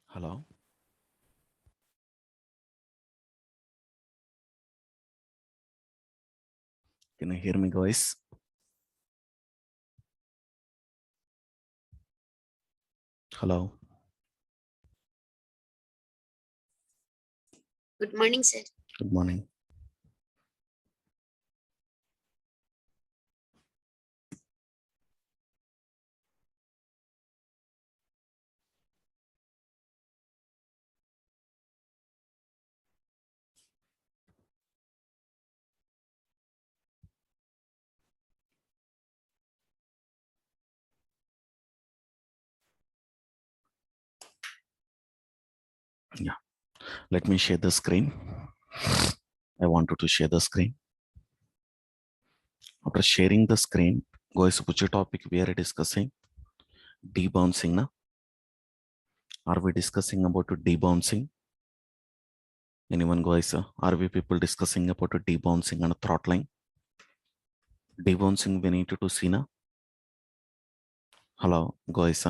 Hello, can you hear me, guys? Hello, Good morning, sir. good morning. Yeah, let me share the screen. I wanted to share the screen. After sharing the screen, guys, which topic we are discussing? Debouncing. Na? Are we discussing about debouncing? Anyone, guys? Are we people discussing about debouncing and throttling? Debouncing we need to see. Na? Hello, guys.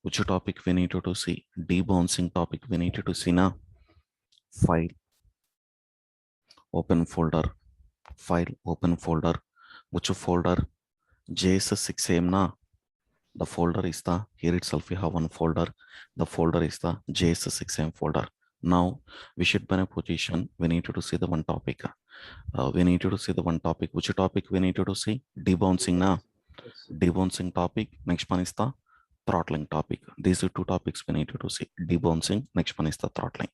Which topic we need to see? Debouncing topic we need to see. Na? File, open folder, file, open folder. Which folder? JS6am na. The folder is the here itself we have one folder. The folder is the JS6am folder. Now we should be in a position we need to see the one topic. We need to see the one topic. Which topic we need to see? Debouncing na. Debouncing topic. Next one is the throttling topic. These are two topics we need to see. Debouncing. Next one is the throttling.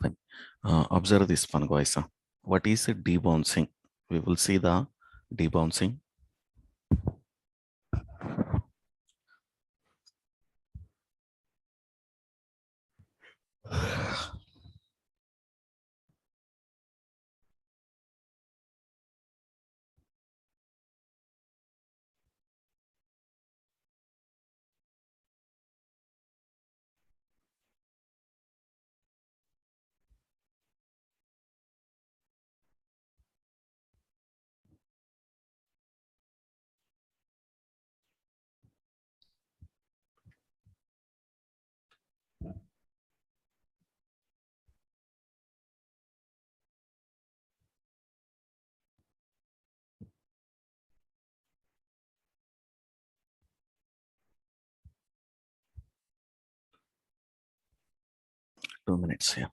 Fine. Observe this one, guys. What is debouncing? We will see the debouncing. 2 minutes here.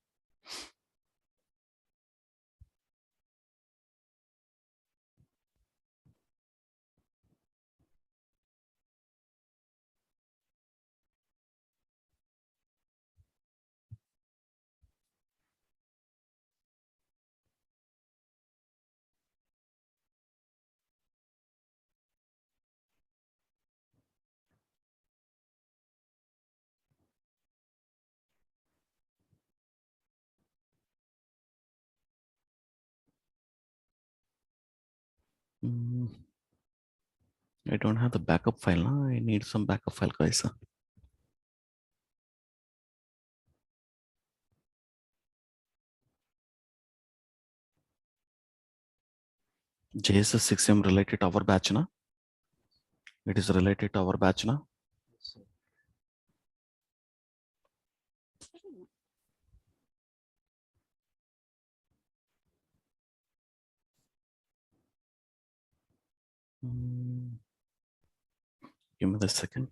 Mm, I don't have the backup file. Now. I need some backup file, guys. JSS6M related to our batch, na? It is related to our batch, na? Mm, give me the second.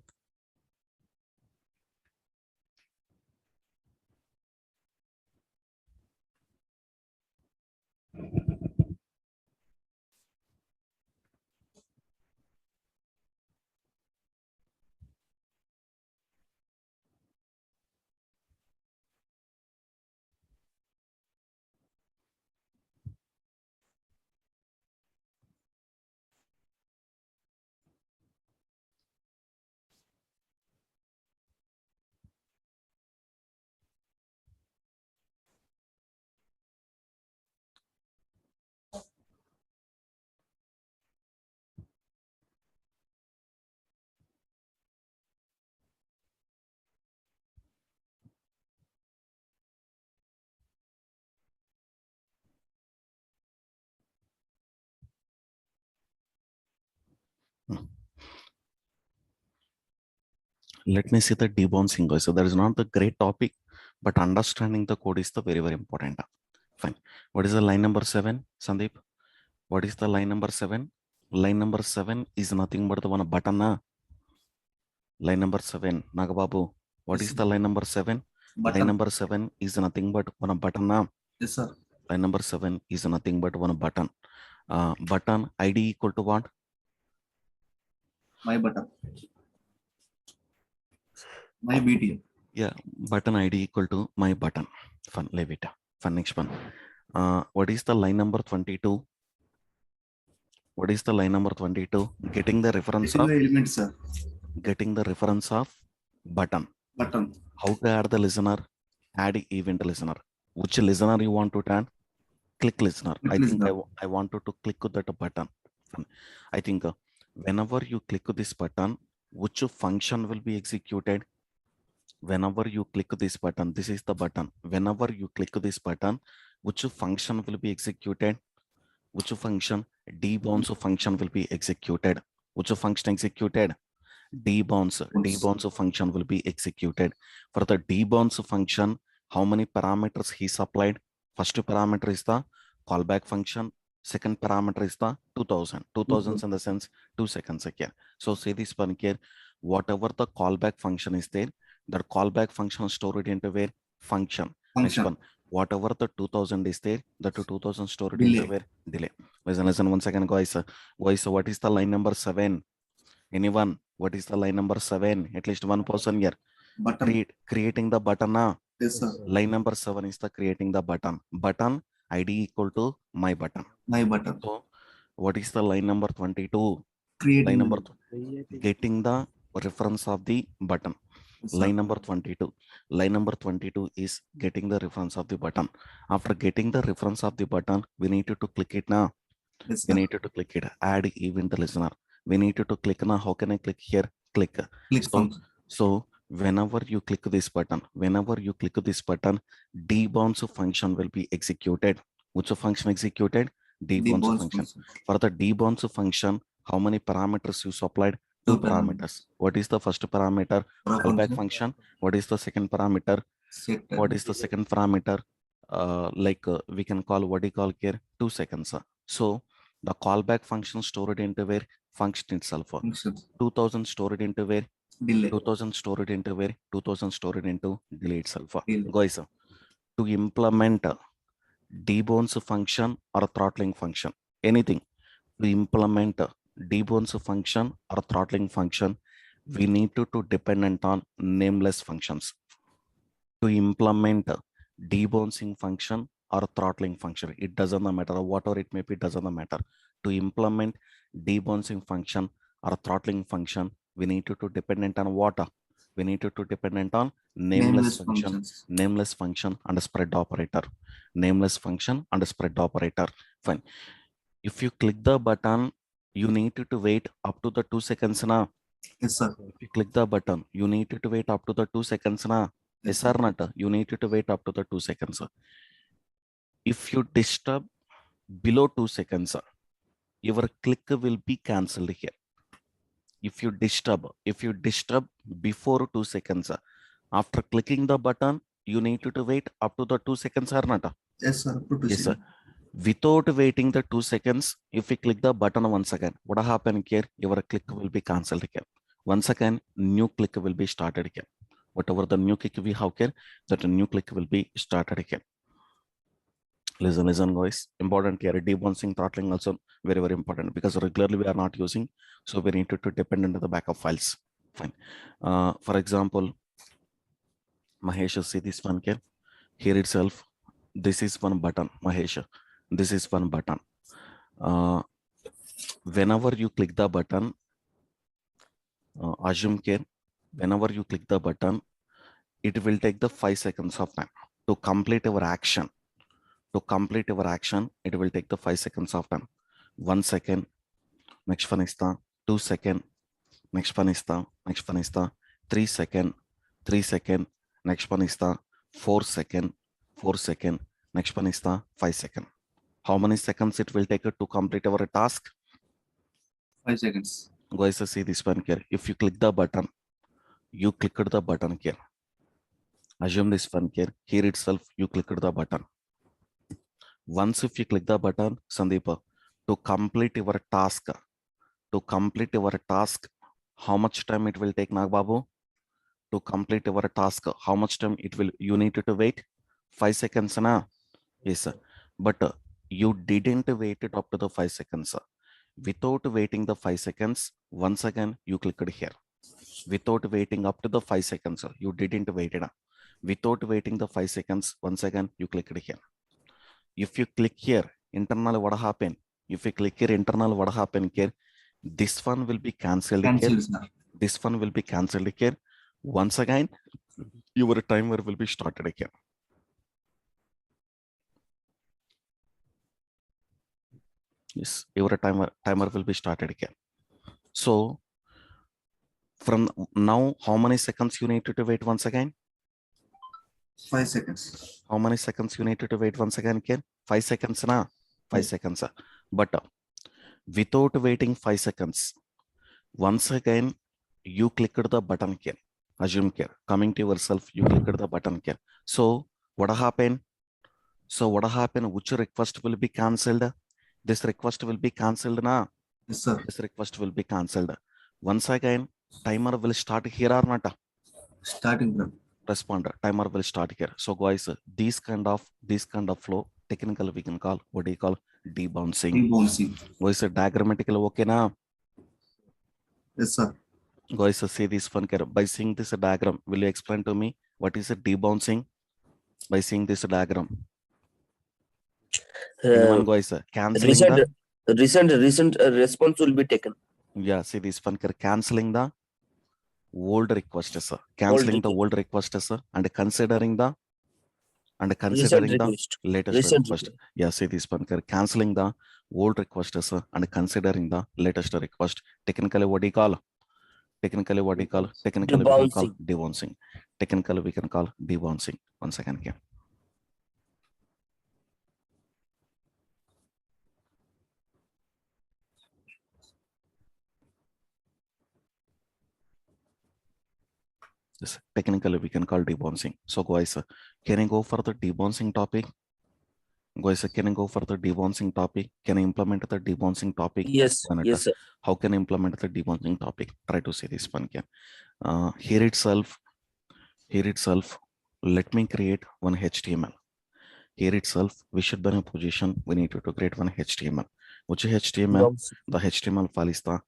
Let me see the debouncing, guys. So that is not the great topic, but understanding the code is the very, very important. Fine. What is the line number 7, Sandeep? What is the line number 7? Line number 7 is nothing but the one button. Line number 7, Nagababu. What Yes, is sir. the line number 7? Line Button. number 7 is nothing but one button. Yes, sir. Line number 7 is nothing but one button. Button ID equal to what? My button. My BTM. Yeah, button ID equal to my button. Fun, leave it. Fun, next one. What is the line number 22? What is the line number 22? Getting the reference Getting of the element, sir. button. Button. How to add the listener? Add event listener. Which listener you want to add? Click listener. Click I think listener. I wanted to click that button. I think whenever you click this button, which function will be executed? Whenever you click this button, this is the button. Whenever you click this button, which function will be executed? Which function? Debounce function will be executed. Which function executed? Debounce function will be executed. For the debounce function, how many parameters he supplied? First parameter is the callback function. Second parameter is the 2000. 2000 in the sense 2 seconds again. So say this one here, whatever the callback function is there, the callback function stored into where? Function. Next one, whatever the 2000 is there, the 2000 stored into where? Delay. Listen 1 second, guys. Guys, what is the line number 7? Anyone? What is the line number 7? At least one person here. Button. Creating the button. Yes, sir. Line number 7 is the creating the button. Button ID equal to my button. My button. So what is the line number 22? Creating Line number getting the reference of the button. Yes, Line number 22. Line number 22 is getting the reference of the button. After getting the reference of the button, we need to click it now. Yes, we need to click it. Add event listener. We need to click now. How can I click here? Click. So whenever you click this button, debounce function will be executed. Which function executed? Debounce function. For the debounce function, how many parameters you supplied? 2 parameters. What is the first parameter? Callback function. What is the second parameter? What is the second parameter? We can call, what do you call here? 2 seconds. So the callback function stored into where? Function itself. 2000 stored into where? Delay. 2000 stored into where? 2000 stored into delay itself. Guys, to implement debounce function or throttling function, anything, to implement debounce function or throttling function, we need to dependent on nameless functions. To implement debouncing function or throttling function, it doesn't matter, whatever it may be, doesn't matter. To implement debouncing function or throttling function, we need to dependent on what? We need to dependent on nameless function, nameless function and spread operator. Nameless function and spread operator. Fine. If you click the button, you need to wait up to the 2 seconds now. Yes, sir. If you click the button, you need to wait up to the 2 seconds now. Yes, sir. Not. You need to wait up to the 2 seconds. If you disturb below 2 seconds, your click will be cancelled here. If you disturb before 2 seconds, after clicking the button, you need to wait up to the 2 seconds or not? Yes, sir. Yes, sir. Without waiting the 2 seconds, if you click the button once again, what happen here? Your click will be cancelled again. Once again, new click will be started again. Whatever the new click we have here, that new click will be started again. Listen, guys. Important here. Debouncing, throttling also very, very important, because regularly we are not using, so we need to depend on the backup files. Fine. For example, Mahesh, see this one here. Here itself, this is one button. Mahesh, this is one button. Whenever you click the button, assume care, whenever you click the button, it will take the 5 seconds of time to complete our action. To complete our action, it will take the 5 seconds of time. 1 second, next one is the 2 second, next one is the 3 second, 3 second, next one is the 4 second, 4 second, next one is the 5 second. How many seconds it will take to complete our task? 5 seconds. Guys, see this one here. If you click the button, you clicked the button here. Assume this one here itself you clicked the button. Once if you click the button, Sandeep, to complete your task, how much time it will take, Nagbabu? To complete your task, how much time it will, you need to wait? 5 seconds, na? Yes, sir. But you didn't wait it up to the 5 seconds. Without waiting the 5 seconds, once again, you clicked here. Without waiting up to the 5 seconds, you didn't wait it. Without waiting the 5 seconds, once again, you clicked here. If you click here, internal what happen? If you click here, internal what happen here? This one will be cancelled here. This one will be cancelled here. Once again, your timer will be started again. Yes, your timer will be started again. So from now, how many seconds you need to wait once again? 5 seconds. How many seconds you need to wait once again? 5 seconds, na? 5 seconds. But without waiting 5 seconds, once again, you clicked the button here. Assume here, coming to yourself, you clicked the button here. So what happened? Which request will be cancelled? This request will be cancelled, na? Yes, sir. This request will be cancelled. Once again, timer will start here or not? Starting from Responder, timer will start here. So guys, this kind of flow, technically we can call, what do you call? Debouncing. debouncing. Guys, diagrammatical okay na? Yes, sir. Guys, see this one here. By seeing this diagram, will you explain to me what is a debouncing? By seeing this diagram. Anyone guys, cancelling recent response will be taken. Yeah, see this one here, cancelling the old request, sir. Cancelling the old request, sir, and considering the latest request. Yeah, see this one here, cancelling the old request, sir, and considering the latest request. Technically, what do you call? Technically, we can call debouncing. Technically, we can call debouncing. One second here. Yes, technically, we can call debouncing. So, guys, can I go for the debouncing topic? Guys, can I go for the debouncing topic? Can I implement the debouncing topic? Yes, yes, sir. How can I implement the debouncing topic? Try to say this one here. Here itself, let me create one HTML. Here itself, we should be in a position, we need to create one HTML. Which HTML? The HTML file is the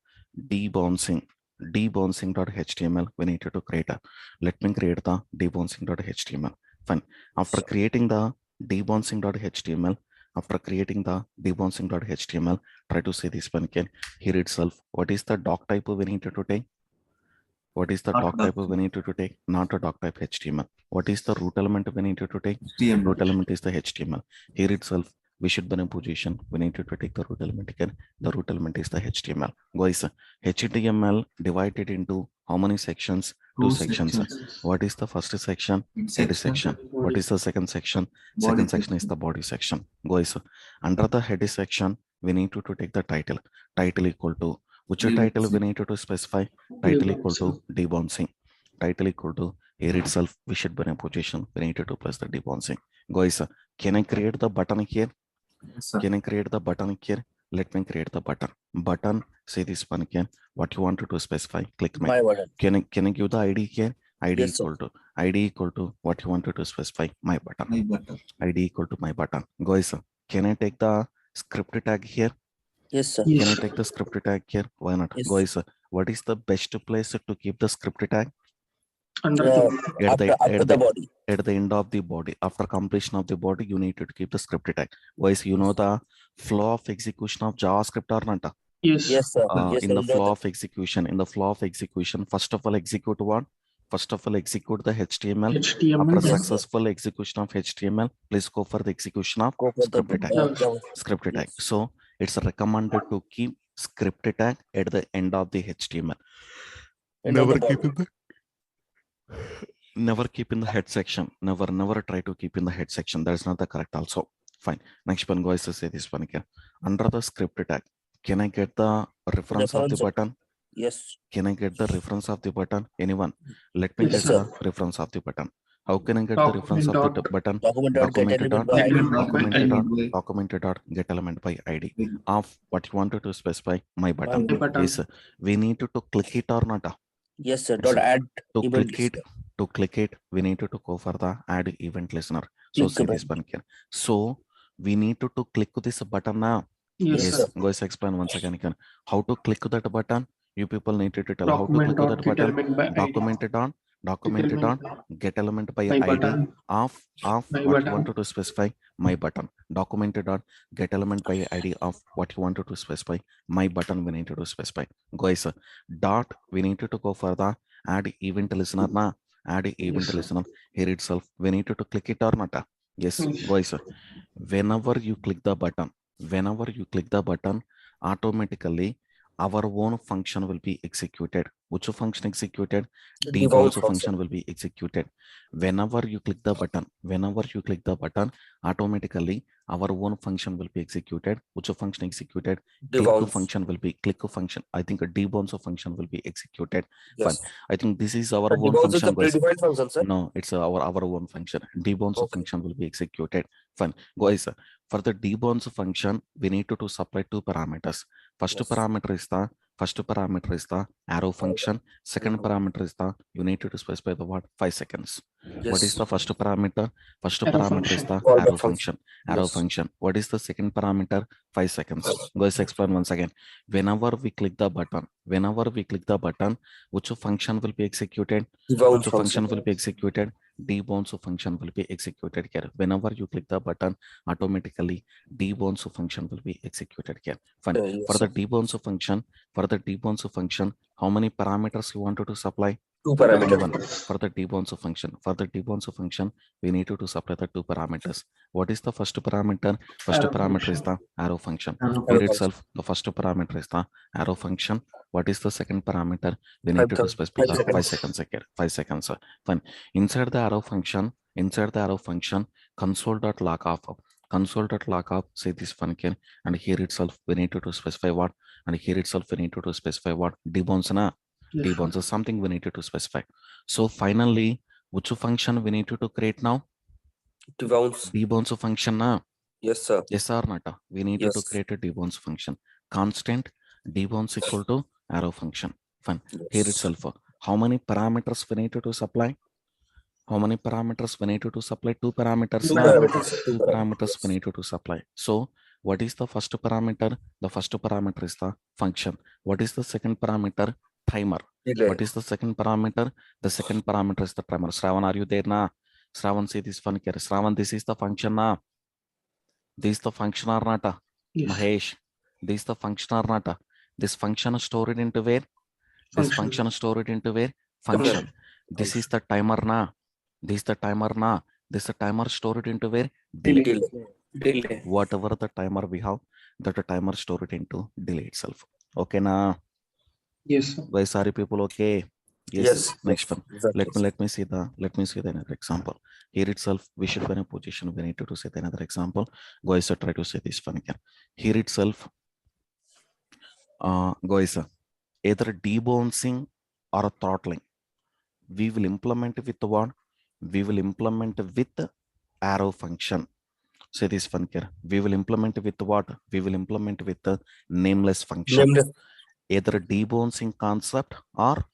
debouncing.html. We need to create a, let me create the debouncing.html. Fine. After creating the debouncing.html, try to say this one again. Here itself, what is the doc type we need to take? What is the doc type we need to take? Not a doc type HTML. What is the root element we need to take? Root element is the HTML. Here itself, we should be in a position. We need to take the root element again. The root element is the HTML. Guys, HTML divided into how many sections? Two sections. What is the first section? Head section. What is the second section? Second section is the body section. Guys, under the head section, we need to take the title. Title equal to, which title we need to specify? Title equal to debouncing. Title equal to, here itself, we should be in a position. We need to press the debouncing. Guys, can I create the button here? Yes, can I create the button here? Let me create the button. Button, say this one again. What you wanted to specify? Click my button. Can I give the ID here? ID equal to what you wanted to specify? My button. My button. ID equal to my button. Guys, can I take the script tag here? Yes, sir. Can I take the script tag here? Why not? Yes. Guys, what is the best place to keep the script tag? At the end of the body. After completion of the body, you need to keep the script tag. Guys, you know the flow of execution of JavaScript or not? Yes, sir. In the flow of execution, first of all, execute what? First of all, execute the HTML. After successful execution of HTML, please go for the execution of script tag. So it's recommended to keep script tag at the end of the HTML. Never keep in the head section. Never try to keep in the head section. That is not the correct also. Fine. Next one, guys, to say this one again. Under the script tag, can I get the reference of the button? Yes. Can I get the reference of the button? Anyone? Let me Yes, get sir. the reference of the button. How can I get the reference of Document the button? Document dot get Documented element dot by ID. documented dot by documented dot get element by ID ID. of what you wanted to specify my button. My button. Yes, we need to click it or not. Yes, sir. Yes, Dot sir. add To event click it, we need to go for the add event listener. So Click see the this button here. So we need to click this button now. Yes, Yes, sir. guys, explain once again. How to click that button? You people need to tell how to Document click dot that get button. element by ID. Documented on get element by My ID button. of My what button. you wanted to specify my button. Documented on get element by ID of what you wanted to specify my button. We need to specify. Guys, dot we need to go for the add event listener na. Add event Yes, sir. listener here itself. We need to click it or not. Yes, Yes. guys. Whenever you click the button, automatically our own function will be executed. Which function executed? Default Debounce function will be executed. Whenever you click the button, automatically our own function will be executed. Which function executed? Click Default. function will be click function. I think a debounce function will be executed. Yes. Fine. I think this is our But own default is function, a guys. predefined function, sir. No, it's our own function. Debounce Okay. function will be executed. Fine. Guys, for the debounce function, we need to supply two parameters. First Yes. parameter is the arrow function. Second Mhm. parameter is the you need to specify the word 5 seconds. What is Yes. the first parameter? First Arrow parameter is function. the Callback arrow function. function. Arrow Yes. function. What is the second parameter? 5 seconds. Guys, explain once again. Whenever we click the button, which function will be executed? Default Which function will be executed? Debounce function will be executed here. Whenever you click the button, automatically debounce function will be executed here. Fine. Yes, For the sir. debounce function, how many parameters you wanted to supply? Two parameters. Anyone? For the debounce function, we need to supply the two parameters. What is the first parameter? First Arrow parameter is function. the arrow function. Arrow Here Arrow function. itself, the first parameter is the arrow function. What is the second parameter? We need to Five specify the 5 seconds. seconds again. 5 seconds. Fine. Inside the arrow function, console.log off, say this function, and here itself we need to specify what, debounce na. Yes, Debounce sir. is something we need to specify. So finally, which function we need to create now? Debounce. Debounce function na. Yes, sir. Yes or not? We need to Yes. create a debounce function. Constant debounce equal to arrow function. Fine. Here Yes. itself, how many parameters we need to supply? How many parameters we need to supply? Two parameters. Two Na? parameters. Two parameters we need to supply. So what is the first parameter? The first parameter is the function. What is the second parameter? Timer. Delay. What is the second parameter? The second parameter is the timer. Shravan, are you there na? Shravan, see this one here. Shravan, this is the function na. This is the function or not? Yes. Mahesh, this is the function or not? This function is stored into where? This function is stored into where? Function. This is the timer na. This is the timer na. This is the timer stored into where? Delay. Delay. Whatever the timer we have, that the timer stored into delay itself. Okay na? Yes, sir. Guys, sorry people, okay? Yes. Next one. Exactly. Let me see the another example. Here itself, we should be in a position we need to say the another example. Guys, try to say this one again. Here itself, guys, either debouncing or throttling. We will implement with what? We will implement with arrow function. Say this one here. We will implement with what? We will implement with the nameless function. Nameless. Either debouncing concept or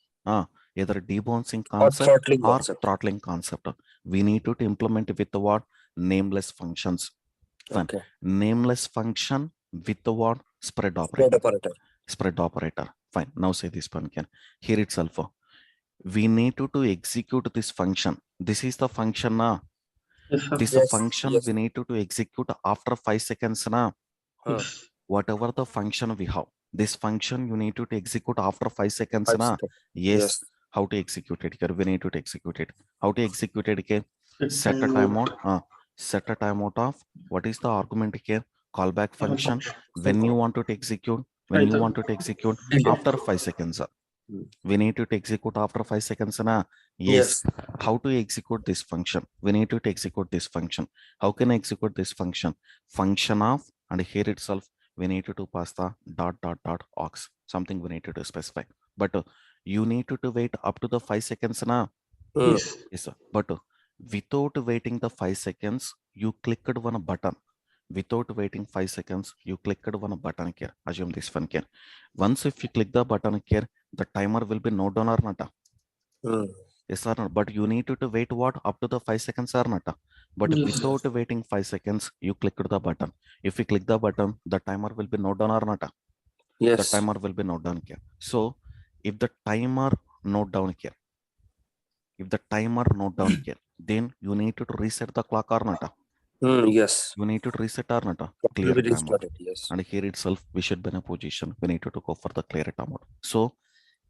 throttling concept. We need to implement with the what? Nameless functions. Fine. Okay. Nameless function with the what? Spread Spread operator. operator. Spread operator. Fine. Now say this one again. Here itself. We need to execute this function. This is the function now. Yes, sir. This Yes, function yes. we need to execute after 5 seconds now. Yes. Whatever the function we have, this function you need to execute after 5 seconds 5 na. seconds. Yes. Yes. How to execute it here? We need to execute it. How to execute it here? Set a Timeout. timeout. Set a timeout of what is the argument here? Callback Arrow function. function. When you want to execute, Delay. after 5 seconds. We need to execute after 5 seconds na. Yes. How to execute this function? We need to execute this function. How can I execute this function? Function of, and here itself we need to pass the dot aux. Something we need to specify. but you need to wait up to the 5 seconds now. Yes. Yes, sir. But without waiting the 5 seconds, you clicked one button. Without waiting 5 seconds, you clicked one button here. Assume this one here. Once if you click the button here, the timer will be no down or not. Yes or not? But you need to wait what up to the 5 seconds or not. But Yes. without waiting 5 seconds, you clicked the button. If you click the button, the timer will be no down or not. The Yes. timer will be not down here. So if the timer not down here, if the timer not down here, then you need to reset the clock or not. Yes. You need to reset or not. Clock Clear will be timeout. restarted. Yes. And here itself, we should be in a position. We need to go for the clear timeout. So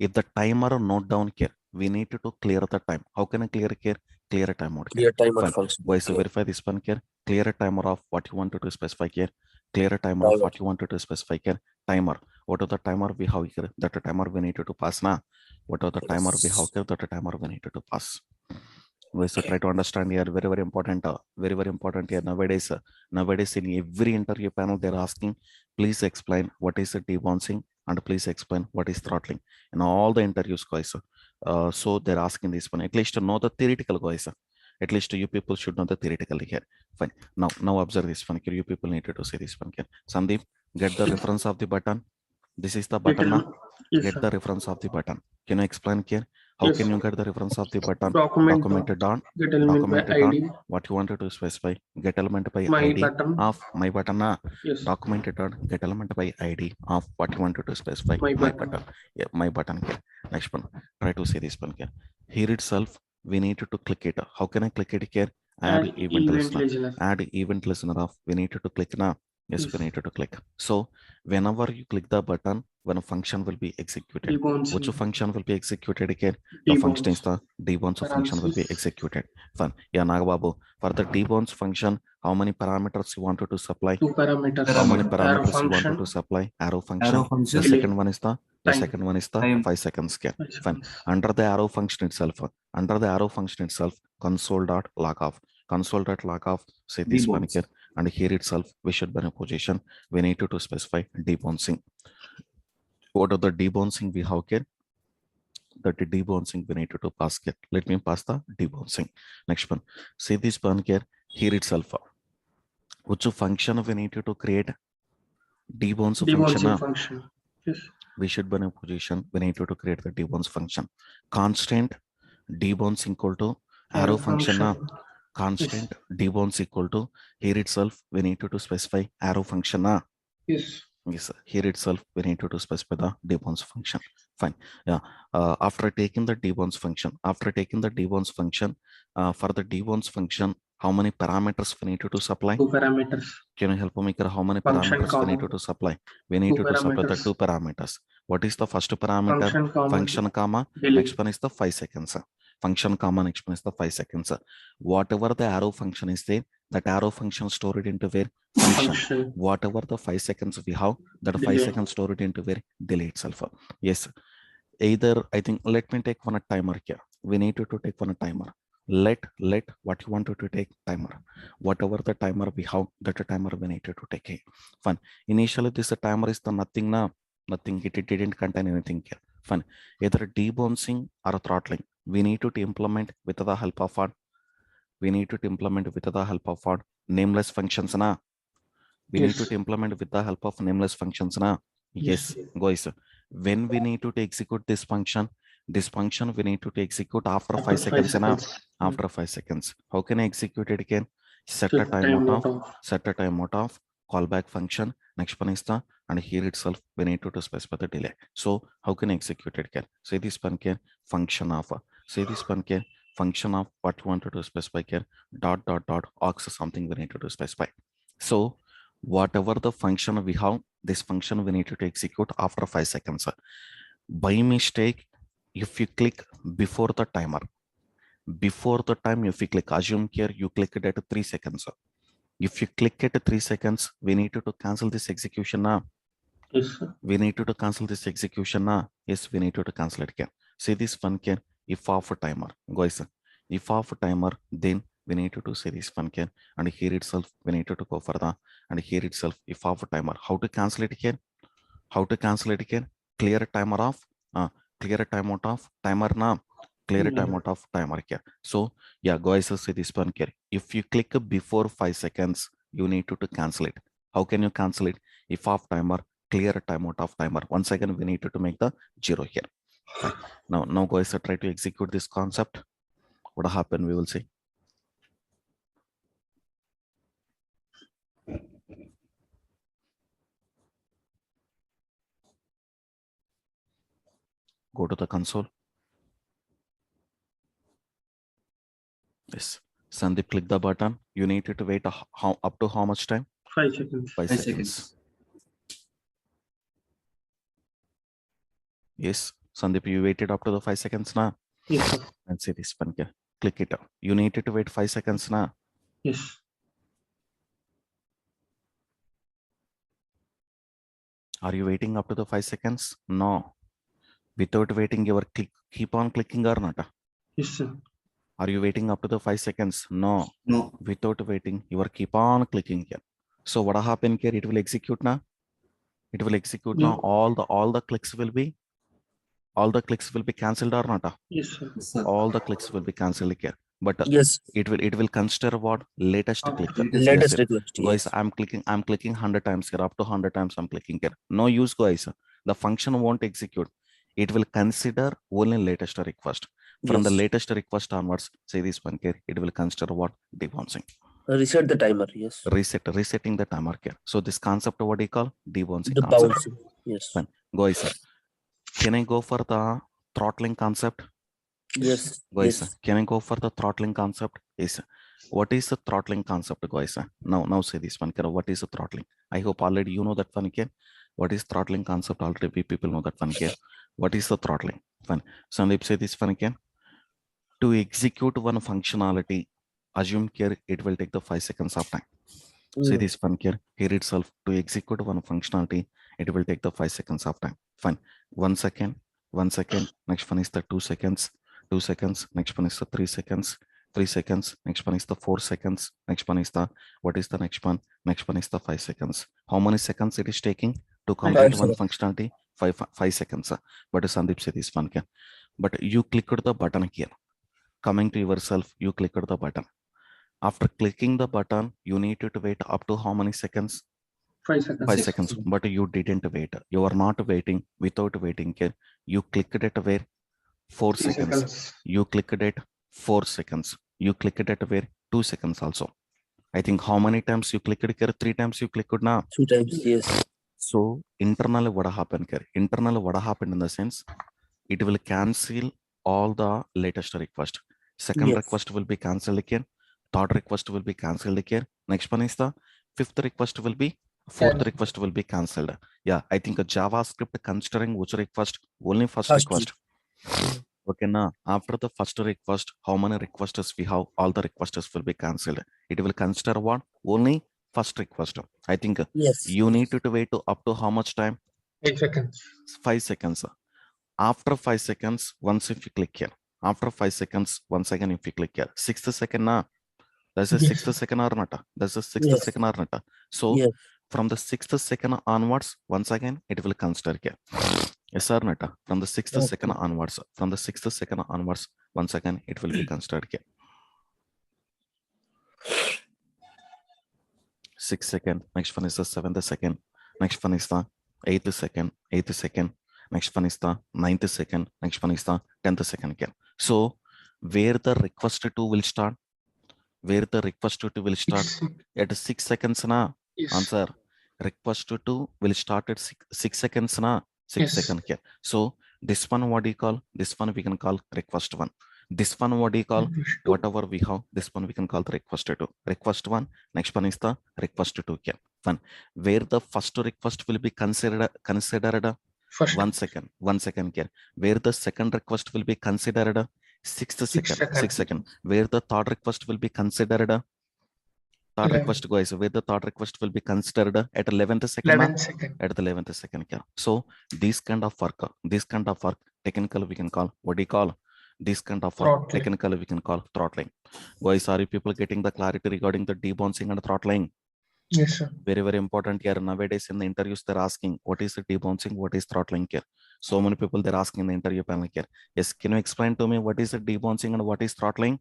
if the timer not down here, we need to clear the time. How can I clear here? Clear a timeout here. Clear timer Fine. function. Why so Okay. verify this one here? Clear a timer of what you wanted to specify here. Clear a timer of Timer. what you wanted to specify here. Timer. What are the timer we have here? That a timer we need to pass now. What are the timer we have here? That a timer we need to pass. We should try to understand here. Very, very important. Very, very important here. Nowadays, nowadays in every interview panel, they're asking, please explain what is the debouncing and please explain what is throttling. In all the interviews, guys. So they're asking this one. At least to know the theoretical, guys. At least you people should know the theoretical here. Fine. Now observe this one. You people need to see this one here. Sandeep, get the reference of the button. This is the button now. Yes, Get sir. the reference of the button. Can you explain here? How Yes. can you get the reference of the button? Document Documented on get element by documented on ID. what you wanted to specify. Get element by My ID button. of my button. Yes. Documented on get element by ID of what you wanted to specify. My My button. button. Yeah, my button here. Next one. Try to see this one here. Here itself, we need to click it. How can I click it here? Add event listener. listener. Add event listener of we need to click now. Yes, Yes. we need to click. So whenever you click the button, when a function will be executed, which Debouncing. function will be executed again? The function is the debounce function will be Paralysis. executed. Fine. Yeah, Nagababu. For the debounce function, how many parameters you wanted to supply? 2 parameters. How many Parameter. Arrow parameters you wanted function. to supply? Arrow function. Arrow The function. Delay. second one is the Time. second one is the Time. 5 seconds scan. 5 Fine. seconds. Under the arrow function itself, console.log off. Console.log off. Say this one Debounce. here. And here itself, we should be in a position. We need to specify debouncing. What are the debouncing we have here? That the debouncing we need to pass here. Let me pass the debouncing. Next one. See this one here. Here itself. Which function we need to create? Debounce function. Function. Yes. We should be in a position. We need to create the debounce function. Constant debounce equal to arrow function. Constant debounce equal to here itself. We need to specify arrow function. Yes. Yes, here itself we need to specify the debounce function. Fine. Yeah. After taking the debounce function, for the debounce function, how many parameters we need to supply? 2 parameters. Can you help me? How many Function parameters we need comma. to supply? We need 2 to supply the parameters. 2 parameters. What is the first parameter? Function comma. Function, next one is the 5 seconds. Function comma, next one is the 5 seconds. Whatever the arrow function is there, that arrow function stored into where? Function. Whatever the 5 seconds we have, that Delay. 5 seconds stored into where? Delay itself. Yes. Either, I think, let me take one timer here. We need to take one timer. Let what you wanted to take timer. Whatever the timer we have, that timer we need to take it. Fine. Initially, this timer is the nothing now. Nothing. It didn't contain anything here. Fine. Either debouncing or throttling. We need to implement with the help of what? We need to implement with the help of what? Nameless functions. Na? We need to implement with the help of nameless functions. Na? Yes, guys. When we need to execute this function we need to execute after 5 seconds. After 5 seconds. How can I execute it again? Set a timeout of callback function. Next one is the, and here itself we need to specify the delay. So how can I execute it again? Say this one here, function of, say this one here, function of what you wanted to specify here, dot aux something we need to specify. So whatever the function we have, this function we need to execute after 5 seconds. By mistake, if you click before the timer, before the time, if you click, assume here you click it at 3 seconds. If you click at 3 seconds, we need to cancel this execution now. Yes, sir. We need to cancel this execution now. Yes, we need to cancel it again. See this one here, if off a timer, guys. If off a timer, then we need to say this one here, and here itself we need to go further, and here itself if off a timer. How to cancel it again? How to cancel it again? Clear timer off. clear a timeout of timer now. Clear a Yeah. timeout of timer here. So yeah, guys, see this one here. If you click before 5 seconds, you need to cancel it. How can you cancel it? If off timer, clear a timeout of timer. Once again, we need to make the 0 here. Fine. Now guys, try to execute this concept. What happened? We will see. Go to the console. Yes. Sandeep, click the button. You need to wait up to how much time? 5 seconds. 5 5 seconds. seconds. Yes. Sandeep, you waited up to the 5 seconds now. Yes, sir. And see this one here. Click it. You need to wait 5 seconds now. Yes. Are you waiting up to the 5 seconds? No. Without waiting, you are keep on clicking or not? Yes, sir. Are you waiting up to the 5 seconds? No. No. Without waiting, you are keep on clicking here. So what happen here? It will execute now. It will execute now. Yeah. All the clicks will be cancelled or not? Yes, sir. Yes, sir. All the clicks will be cancelled here. But Yes. it will consider what? Latest click. Latest Yes, request. guys, Yes. I'm clicking 100 times here. Up to 100 times I'm clicking here. No use, guys. The function won't execute. It will consider only latest request. From the Yes. latest request onwards, say this one here, it will consider what? Debouncing. Reset the timer. Yes. Resetting the timer here. So this concept, what do you call? Debouncing The concept. bouncing. Yes. Fine. Guys, can I go for the throttling concept? Yes. Guys, Yes. can I go for the throttling concept? Yes. What is the throttling concept, guys? Now say this one. What is the throttling? I hope already you know that one here. What is throttling concept? Already people know that one here. What is the throttling? Fine. So let's say this one again. To execute one functionality, assume here it will take the 5 seconds of time. Say this one here itself, to execute one functionality, it will take the 5 seconds of time. Fine. 1 second, 1 second. Next one is the 2 seconds, 2 seconds. Next one is the 3 seconds, 3 seconds. Next one is the 4 seconds. Next one is the, what is the next one? Next one is the 5 seconds. How many seconds it is taking to complete one functionality? 5 seconds. But Sandeep say this one here. But you clicked the button here. Coming to yourself, you clicked the button. After clicking the button, you need to wait up to how many seconds? 5 seconds. 5 seconds. But you didn't wait. You are not waiting. Without waiting here, you clicked it where? 4 seconds. You clicked it 4 seconds. You clicked it where? 2 seconds also. I think how many times you clicked here? 3 times you clicked now. 2 times. Yes. So internally what happened here? Internally what happened in the sense, it will cancel all the latest request. Second Yes. request will be cancelled again. Third request will be cancelled again. Next one is the fifth request will be, fourth request will be cancelled. Yeah, I think a JavaScript considering which request? Only first request. Okay, now after the first request, how many requests we have? All the requests will be cancelled. It will consider what? Only first request. I think Yes. you need to wait to up to how much time? 8 seconds. 5 seconds. After 5 seconds, once if you click here, after 5 seconds, once again if you click here, 6th second now, that's the 6th second or not? That's the 6th second or not? So Yes. from the 6th second onwards, once again it will consider here. Yes or not? From the 6th second onwards, from the 6th second onwards, once again it will be considered here. 6th second, next one is the 7th second, next one is the 8th second, 8th second, next one is the 9th second, next one is the 10th second again. So where the request to will start? Where the request to will start? At 6 seconds na? Yes. Answer. Request to will start at 6 seconds na? 6 seconds here. So this one what do you call? This one we can call request one. This one what do you call? Whatever we have, this one we can call the request to. Request one. Next one is the request to here. One. Where the first request will be considered First. 1 second. 1 second here. Where the second request will be considered 6th second. 6 second. Where the third request will be considered third request guys, where the third request will be considered at 11th second. 11th second. At the 11th second. Yeah. So this kind of work, technical we can call, what do you call? This kind of work, technical we can call throttling. Guys, are you people getting the clarity regarding the debouncing and throttling? Yes, sir. Very, very important here. Nowadays in the interviews, they're asking, what is the debouncing? What is throttling here? So many people they're asking in the interview panel here. Yes, can you explain to me what is the debouncing and what is throttling?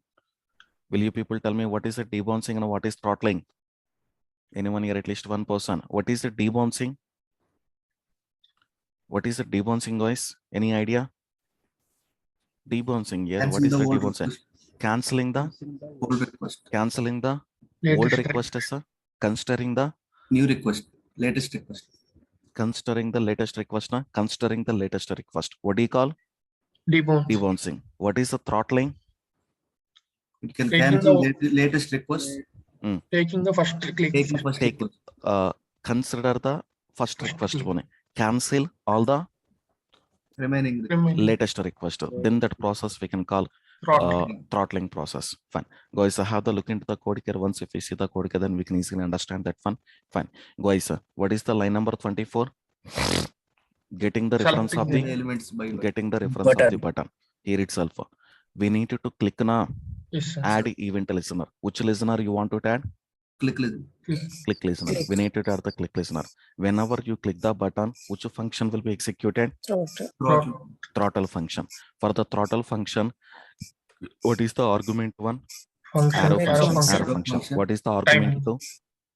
Will you people tell me what is the debouncing and what is throttling? Anyone here, at least one person. What is the debouncing? What is the debouncing, guys? Any idea? Debouncing here. What Canceling is the the old debouncing? request, Canceling the old request, canceling the old Latest request, sir. Considering the new request, latest request. considering the latest request, na? Considering the latest request. What do you call debounce. debouncing? What is the throttling? It can Taking cancel the latest request, taking the first click. taking first Take request. consider the first request. click. Cancel all the Remaining Remaining latest request. Then that process we can call throttle. throttling process. Fine. Guys, I have the look into the code here. Once if we see the code here, then we can easily understand that one. Fine. Guys, what is the line number 24? Getting the reference of the the elements by getting the reference of the Button. button. Here itself. We need to click na Yes, sir. add event listener. Which listener you want to add? click listen. Click listener. We need to add the click listener. Whenever you click the button, which function will be executed? Throttle. Throttle function. For the throttle function, what is the argument one? Function. Arrow Arrow function. function. Arrow function. function. What is the argument Time. to?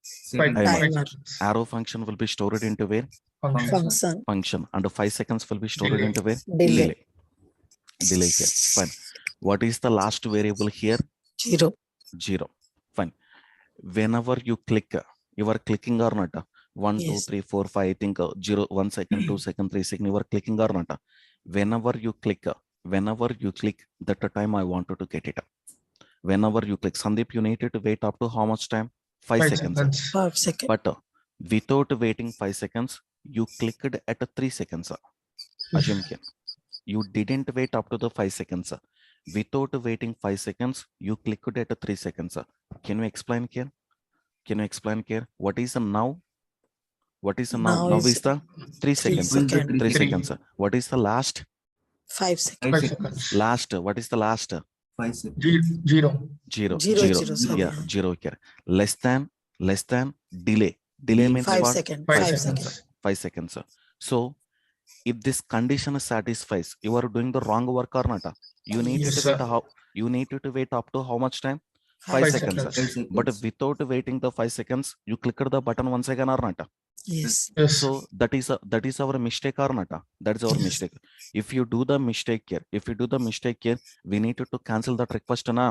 Second Timer. Timer. Arrow function will be stored into where? function. Function. And 5 seconds will be stored Delay. into where? Delay. Delay here. Fine. What is the last variable here? 0. 0. Fine. Whenever you click, you are clicking or not? 1, 2, Yes. 3, 4, 5, I think 0, 1 second, 2 second, 3 second, you are clicking or not? Whenever you click, that time I wanted to get it. Whenever you click, Sandeep, you need to wait up to how much time? 5 seconds. 5 seconds. But without waiting 5 seconds, you clicked at 3 seconds. Assume you didn't wait up to the 5 seconds. Without waiting 5 seconds, you clicked at 3 seconds. Can you explain here? Can you explain here? What is the now? What is the now? Now is the 3 seconds. 3 seconds. What is the last? 5 seconds. 5 seconds. Last. What is the last? 5 seconds. Zero. 0. 0, sorry. Yeah, 0 here. Less than delay. Delay means 5 what? seconds. 5 5 seconds. seconds. 5 seconds. So if this condition satisfies, you are doing the wrong work or not. You need Yes, to wait sir. you need to wait up to how much time? 5 5 seconds. 5 seconds. But without waiting the 5 seconds, you click the button once again or not. Yes. Yes. So that is our mistake or not. That's our Yes. mistake. If you do the mistake here, we need to cancel that request now.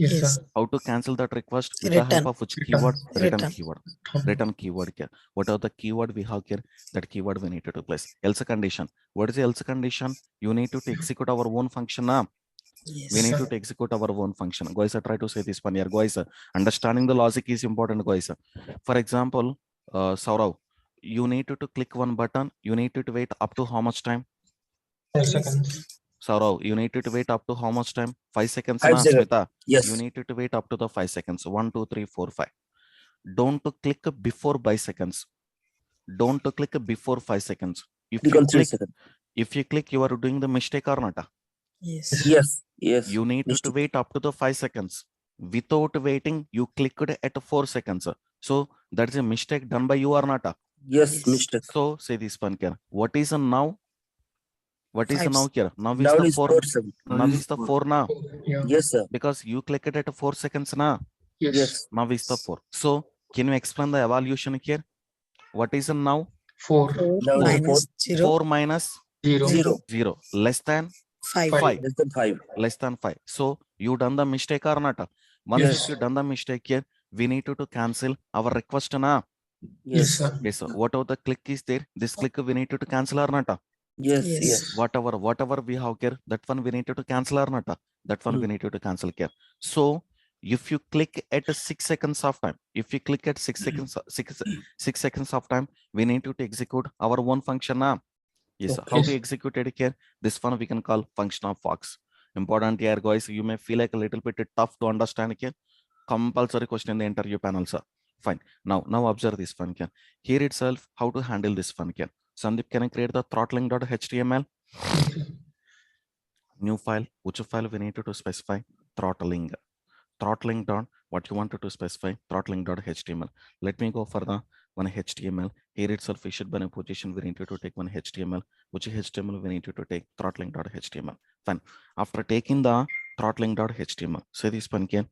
Yes, Yes. sir. How to cancel that request? With the help Return. of which Return. keyword? Return Return. keyword. Return keyword here. What are the keyword we have here? That keyword we need to place. Else condition. What is the else condition? You need to execute our own function now. Yes. We need sir. to execute our own function. Guys, I try to say this one here. Guys, understanding the logic is important, guys. For example, Saurav, you need to click one button. You need to wait up to how much time? 5 seconds. Saurav, you need to wait up to how much time? 5 seconds. 5 na, seconds. Smita? Yes. You need to wait up to the 5 seconds. 1, 2, 3, 4, 5. Don't click before 5 seconds. Don't click before 5 seconds. Click on 3 seconds. If you click, you are doing the mistake or not? Yes. Yes. Yes. You need to Mistake. wait up to the 5 seconds. Without waiting, you clicked at 4 seconds. So that's a mistake done by you or not? Yes. Yes. Mistake. So say this one here. What is a now? What is a 5 now here? Now is Now the is 4. 4 seconds. Now is the 4 now. Yeah. Yes, sir. Because you clicked at 4 seconds now. Yes. Yes. Now is the 4. So can you explain the evaluation here? What is a now? 4. 4 Now is the minus 0. 4 minus 0. 0. 0. Less than 5. 5. Less than 5. Less than 5. So you done the mistake or not? Once Yes. if you done the mistake here, we need to cancel our request now. Yes, Yes. sir. Yes, sir. Whatever the click is there, this click we need to cancel or not? Yes. Yes. Yes. Whatever we have here, that one we need to cancel or not? That one we need to cancel here. So if you click at 6 seconds of time, if you click at 6 seconds, 6 seconds of time, we need to execute our own function now. Yes, sir. How to Okay. execute it here? This one we can call function of fox. Important here, guys. You may feel like a little bit tough to understand here. Compulsory question in the interview panel, sir. Fine. Now observe this function. Here itself, how to handle this function. Sandeep, can I create the throttling.html? New file. Which file we need to specify? Throttling. Throttling dot. what you wanted to specify throttling.html. Let me go for the one HTML. Here itself we should be in a position we need to take one HTML, which HTML we need to take throttling.html. Fine. After taking the throttling.html, say this one again.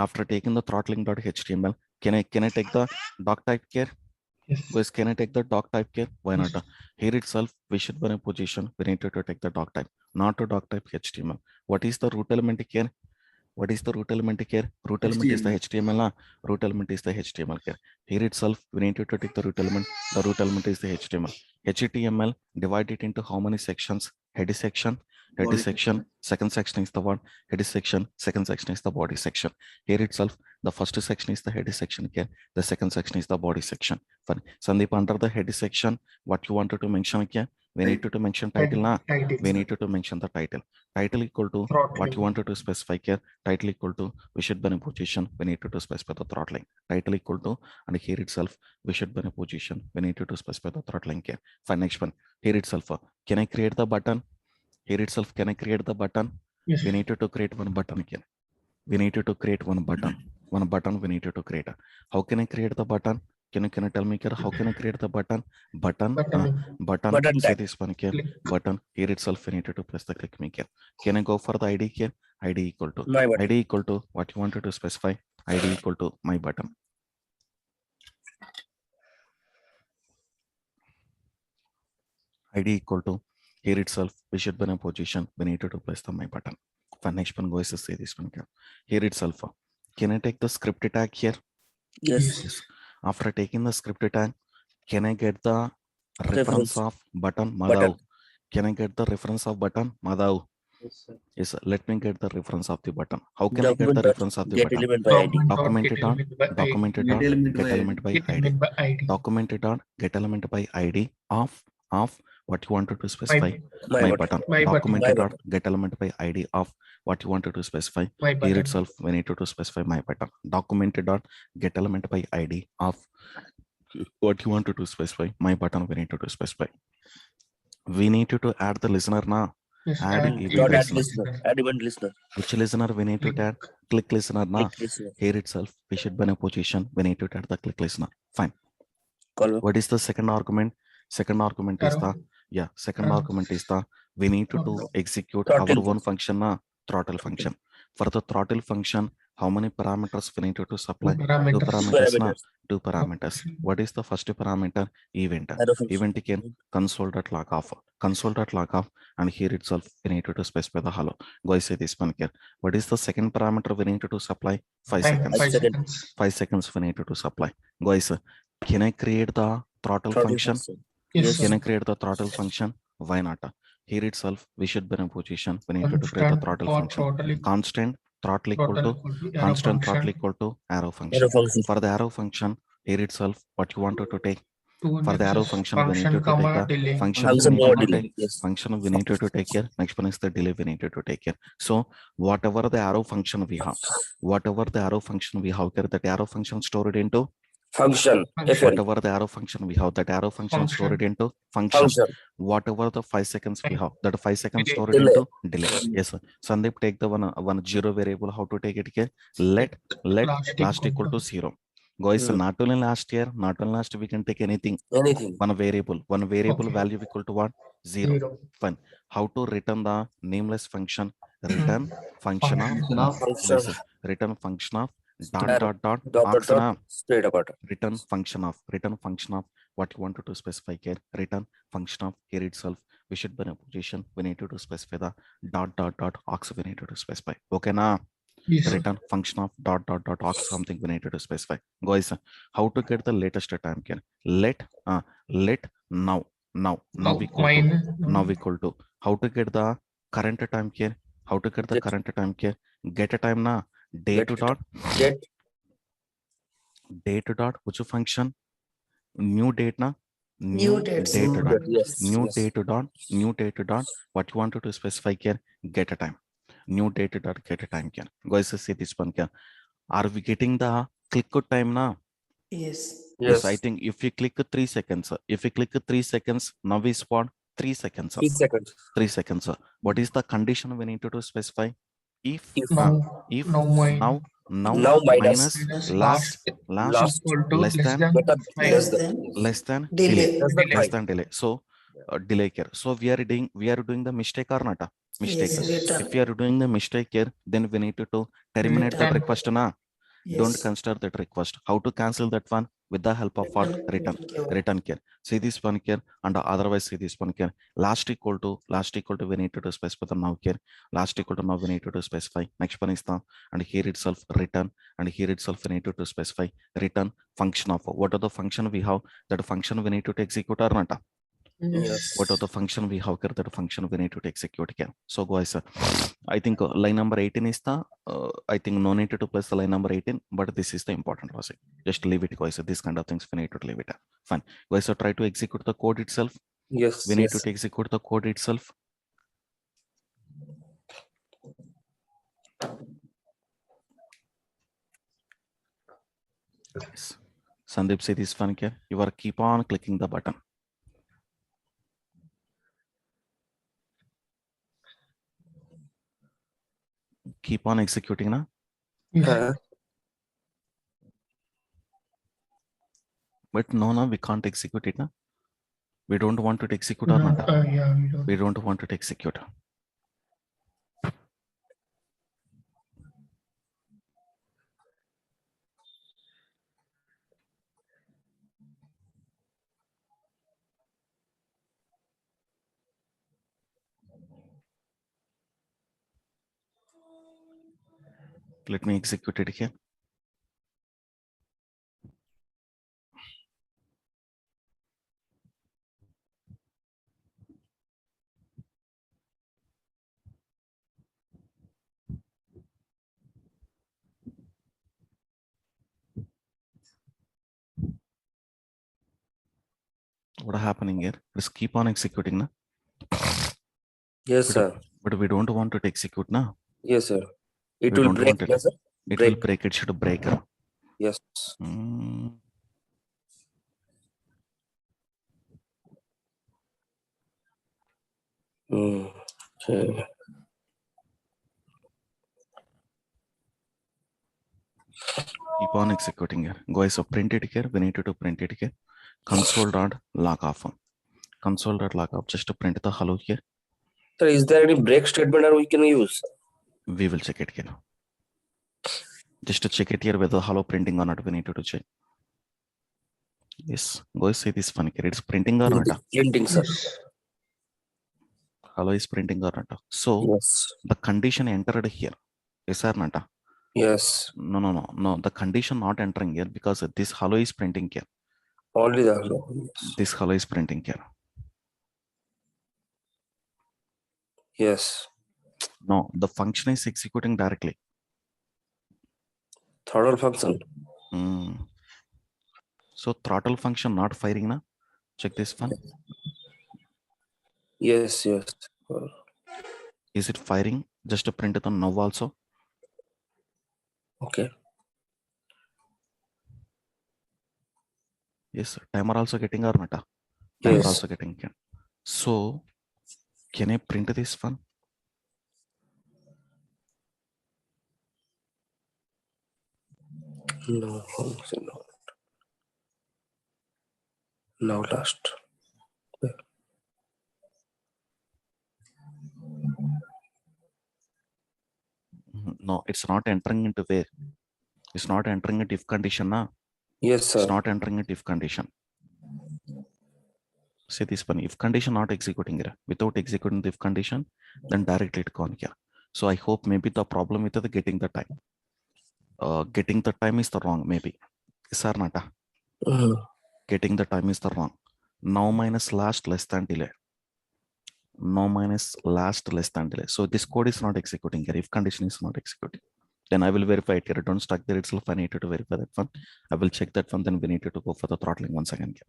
After taking the throttling.html, can I take the doc type here? Yes. Guys, can I take the doc type here? Why Yes. not? Here itself, we should be in a position we need to take the doc type, not to doc type HTML. What is the root element here? What is the root element here? Root element is the HTML. Root element is the HTML here. Here itself, we need to take the root element. The root element is the HTML. HTML, divide it into how many sections? Head section, head section, second section is the one, head section, second section is the body section. Here itself, the first section is the head section here. The second section is the body section. Fine. Sandeep, under the head section, what you wanted to mention here? We need to mention title now. We need to mention the title. Title equal to what you wanted to specify here. Title equal to we should be in a position we need to specify the throttling. Title equal to, and here itself we should be in a position we need to specify the throttling here. Fine. Next one. Here itself, can I create the button? Here itself, can I create the button? Yes. We need to create one button here. We need to create one button. One button we need to create. How can I create the button? Can you tell me here how can I create the button? Button Button say tag. this one here. Click. Button here itself we need to press the click me here. Can I go for the ID here? ID equal to My button. ID equal to what you wanted to specify. ID equal to my button. ID equal to here itself we should be in a position we need to place the my button. For next one goes to say this one here. Here itself, can I take the script tag here? Yes. Yes. After taking the script tag, can I get the reference of button Madhav? Can I get the reference of button Madhav? Yes, sir. Yes, let me get the reference of the button. How can I get the reference of the Get button? element by ID. Documented on documented Get on element get by element by ID. Documented on get element by ID of what you wanted to specify. My button. Documented on get element by ID of what you wanted to specify. Here itself we need to specify my button. Documented on get element by ID of what you wanted to specify. My button we need to specify. We need to add the listener now. Yes. Add Dot event add listener. listener. Add event listener. Which listener we need to add? Click listener now. Click listener. Here itself we should be in a position we need to add the click listener. Fine. Call. What is the second argument? Second argument is the second argument is the we need to execute Throttle. our own function now, throttle function. For the throttle function, how many parameters we need to supply? Two parameters now. Two parameters. What is the first parameter? Event. Arrow function. Event can console.log off. Console.log off, and here itself we need to specify the hello. Go say this one here. What is the second parameter we need to supply? 5 seconds. 5 seconds. 5 seconds we need to supply. Guys, can I create the throttle function? Yes. Can I create the throttle function? Why not? Here itself we should be in a position we need to create the throttle function. Constant throttle equal to constant throttle equal to arrow function. For the arrow function, here itself what you wanted to take. For the arrow function we need to take the function we need to take. Function we need to take here. Next one is the delay we need to take here. So whatever the arrow function we have, here that arrow function stored into Function. whatever the arrow function we have, that arrow function stored into function. Whatever the 5 seconds we have, that 5 seconds stored into delay. Yes, sir. Sandeep, take the one zero variable. How to take it here? Let last equal to 0. Guys, not only last we can take anything. One variable value equal to what? 0. Fine. How to return the nameless function? Return function of return function of dot return function of what you wanted to specify here. Return function of here itself we should be in a position we need to specify the dot aux we need to specify. Okay now. Yes. Return function of dot aux something we need to specify. Guys, how to get the latest time here? Let now equal to how to get the current time here? How to get the current time here? Get a time now. Date dot which function? New date na? New date dot. New date dot what you wanted to specify here? Get a time. New date dot get a time here. Guys, see this one here. Are we getting the click time now? Yes, I think if you click 3 seconds, now we spawn 3 seconds. 3 seconds. What is the condition we need to specify? If now Now Now minus minus last last equal to less than better five. less less than delay. delay. less than Less 5. than delay. So delay here. So we are doing the mistake or not? Mistake. Yes, return. If we are doing the mistake here, then we need to terminate that Return. request. Na? Don't Yes. consider that request. How to cancel that one? With the help of what? Return. Return here. See this one here, and otherwise see this one here. Last equal to we need to specify the now here. Last equal to now we need to specify. Next one is the, and here itself return, and here itself we need to specify return function of what are the function we have. That function we need to execute or not? Yes. What are the function we have here? That function we need to execute here. So guys, I think line number 18 is the I think no need to place the line number 18, but this is the important logic. Just leave it, guys. These kind of things we need to leave it. Fine, guys. So try to execute the code itself. Yes. We need Yes. to execute the code itself. Yes. Sandeep, see this one here. You are keep on clicking the button. Keep on executing now. But no, we can't execute it now. We don't want to execute or No, not. yeah, We don't want to execute. Let me execute it here. What is happening here? Just keep on executing now. Yes, sir. But we don't want to execute now. Yes, sir. It We will don't break. want it. Yes, sir. It Break. will break. It should break. Yes. Okay. Keep on executing here. Guys, so print it here. We need to print it here. Console.log off. Console.log off. Just to print the hello here. Sir, is there any break statement that we can use? We will check it here. Just to check it here whether hello printing or not. We need to check. Yes. Guys, see this one here. It's printing or not? Printing, sir. Hello is printing or not? So Yes. the condition entered here. Yes or not? Yes. No. The condition not entering here because this hello is printing here. Only the hello. Yes. This hello is printing here. Yes. No, the function is executing directly. Throttle function. So throttle function not firing na? Check this one. Yes. Yes. Is it firing? Just to print it on now also. Okay. Yes, timer also getting or not? Timer Yes. also getting. So can I print this one? No. Now last. No, it's not entering into where? It's not entering into if condition na? Yes, sir. It's not entering into if condition. See this one, if condition not executing here. Without executing the if condition, then directly it gone here. So I hope maybe the problem with the getting the time. Getting the time is the wrong maybe. Yes or not? Getting the time is the wrong. Now minus last less than delay. Now minus last less than delay. So this code is not executing here. If condition is not executing, then I will verify it here. Don't stuck there itself. I need to verify that one. I will check that one. Then we need to go for the throttling once again here.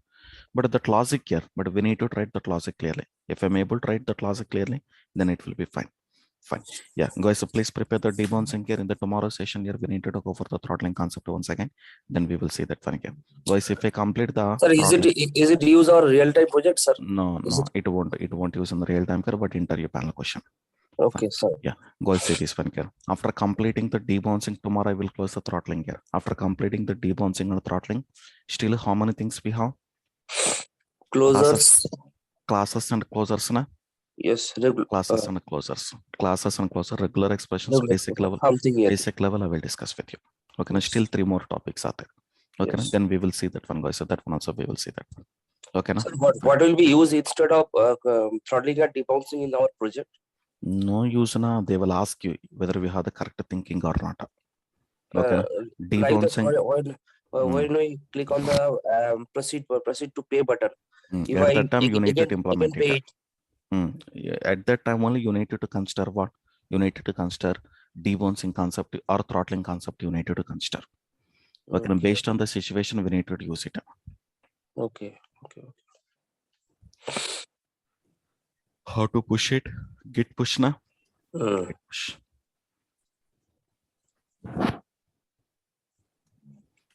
But that logic here, but we need to write that logic clearly. If I'm able to write that logic clearly, then it will be fine. Fine. Yeah, guys, so please prepare the debouncing here in the tomorrow session here. We need to go for the throttling concept once again. Then we will see that one again. Guys, if I complete the sir, is it use our real-time project, sir? No, it won't use in the real time, but interview panel question. Okay, sir. Go and see this one here. After completing the debouncing, tomorrow I will close the throttling here. After completing the debouncing and throttling, still how many things we have? Closers. Classes and closers, na? Yes, regular. Classes and closers. Classes and closers, regular expressions, Regular. basic level. Something here. Basic level I will discuss with you. Okay, now Yes. still 3 more topics are there. Okay, Yes. then we will see that one, guys. So that one also we will see that one. Okay, now? Sir, what will be used instead of throttling and debouncing in our project? No use, na. They will ask you whether we have the correct thinking or not. Okay, na? Like that, Debouncing. when we click on the proceed to pay button, if At I that time, you need to implement pay it. Yeah, at that time only you need to consider what? You need to consider debouncing concept or throttling concept. You need to consider. Okay, and based on the situation, we need to use it. Okay. How to push it? Git push na? Mm. Git push.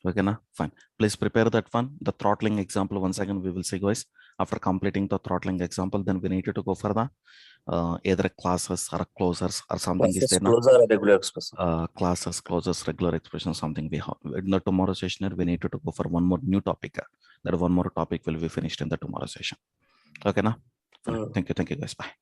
Okay, na? Fine. Please prepare that one. The throttling example once again we will see, guys. After completing the throttling example, then we need to go for the either classes or closers or something is there. Closer or regular expression. Classes, closers, regular expression, something we have. In the tomorrow session, we need to go for one more new topic. That one more topic will be finished in the tomorrow session. Okay, na? Fine. Thank you, guys. Bye.